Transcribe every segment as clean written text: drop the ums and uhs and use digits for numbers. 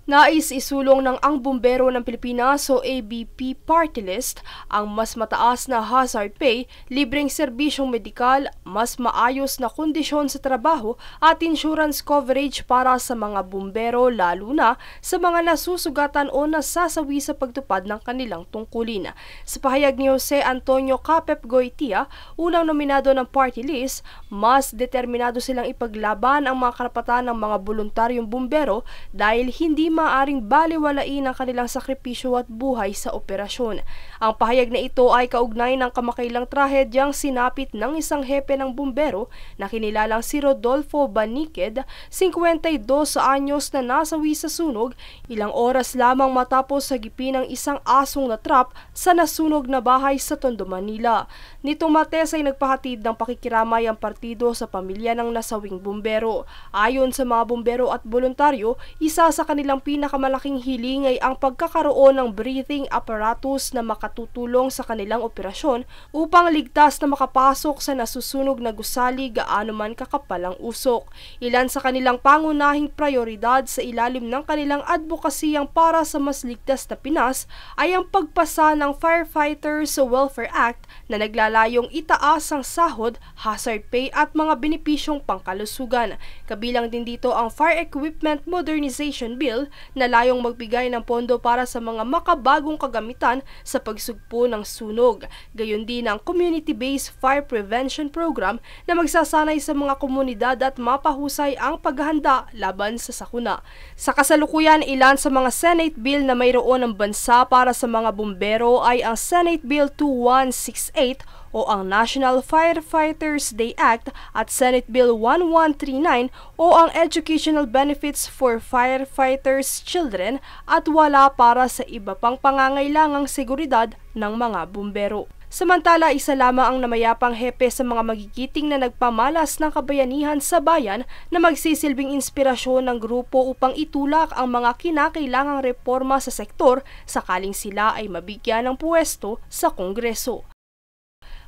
Nais isulong ng Ang Bumbero ng Pilipinas o ABP Party List ang mas mataas na hazard pay, libreng serbisyong medikal, mas maayos na kondisyon sa trabaho at insurance coverage para sa mga bumbero lalo na sa mga nasusugatan o nasasawi sa pagtupad ng kanilang tungkulin. Sa pahayag ni Jose Antonio Capep Goitia, unang nominado ng Party List, mas determinado silang ipaglaban ang mga karapatan ng mga voluntaryong bumbero dahil hindi maaring baliwalain ang kanilang sakripisyo at buhay sa operasyon. Ang pahayag na ito ay kaugnay ng kamakailang trahedyang sinapit ng isang hepe ng bumbero na kinilalang si Rodolfo Baniqued, 52 anyos na nasawi sa sunog ilang oras lamang matapos sagipin ng isang asong na trap sa nasunog na bahay sa Tondo, Manila. Nitong Martes ay nagpahatid ng pakikiramay ang partido sa pamilya ng nasawing bumbero. Ayon sa mga bumbero at voluntaryo, isa sa kanilang pinakamalaking hiling ay ang pagkakaroon ng breathing apparatus na makatutulong sa kanilang operasyon upang ligtas na makapasok sa nasusunog na gusali gaano man kakapal ang usok. Ilan sa kanilang pangunahing prioridad sa ilalim ng kanilang advokasiyang para sa mas ligtas na Pinas ay ang pagpasa ng Firefighters Welfare Act na naglalayong itaas ang sahod, hazard pay at mga benepisyong pangkalusugan. Kabilang din dito ang Fire Equipment Modernization Bill na layong magbigay ng pondo para sa mga makabagong kagamitan sa pagsugpo ng sunog. Gayon din ang Community-Based Fire Prevention Program na magsasanay sa mga komunidad at mapahusay ang paghahanda laban sa sakuna. Sa kasalukuyan, ilan sa mga Senate Bill na mayroon ng bansa para sa mga bumbero ay ang Senate Bill 2168 o ang National Firefighters Day Act at Senate Bill 1139 o ang Educational Benefits for Firefighters Children at wala para sa iba pang pangangailangang seguridad ng mga bumbero. Samantala, isa lamang ang namayapang hepe sa mga magigiting na nagpamalas ng kabayanihan sa bayan na magsisilbing inspirasyon ng grupo upang itulak ang mga kinakailangang reforma sa sektor sakaling sila ay mabigyan ng puwesto sa Kongreso.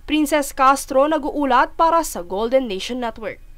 Princess Castro nag-uulat para sa Golden Nation Network.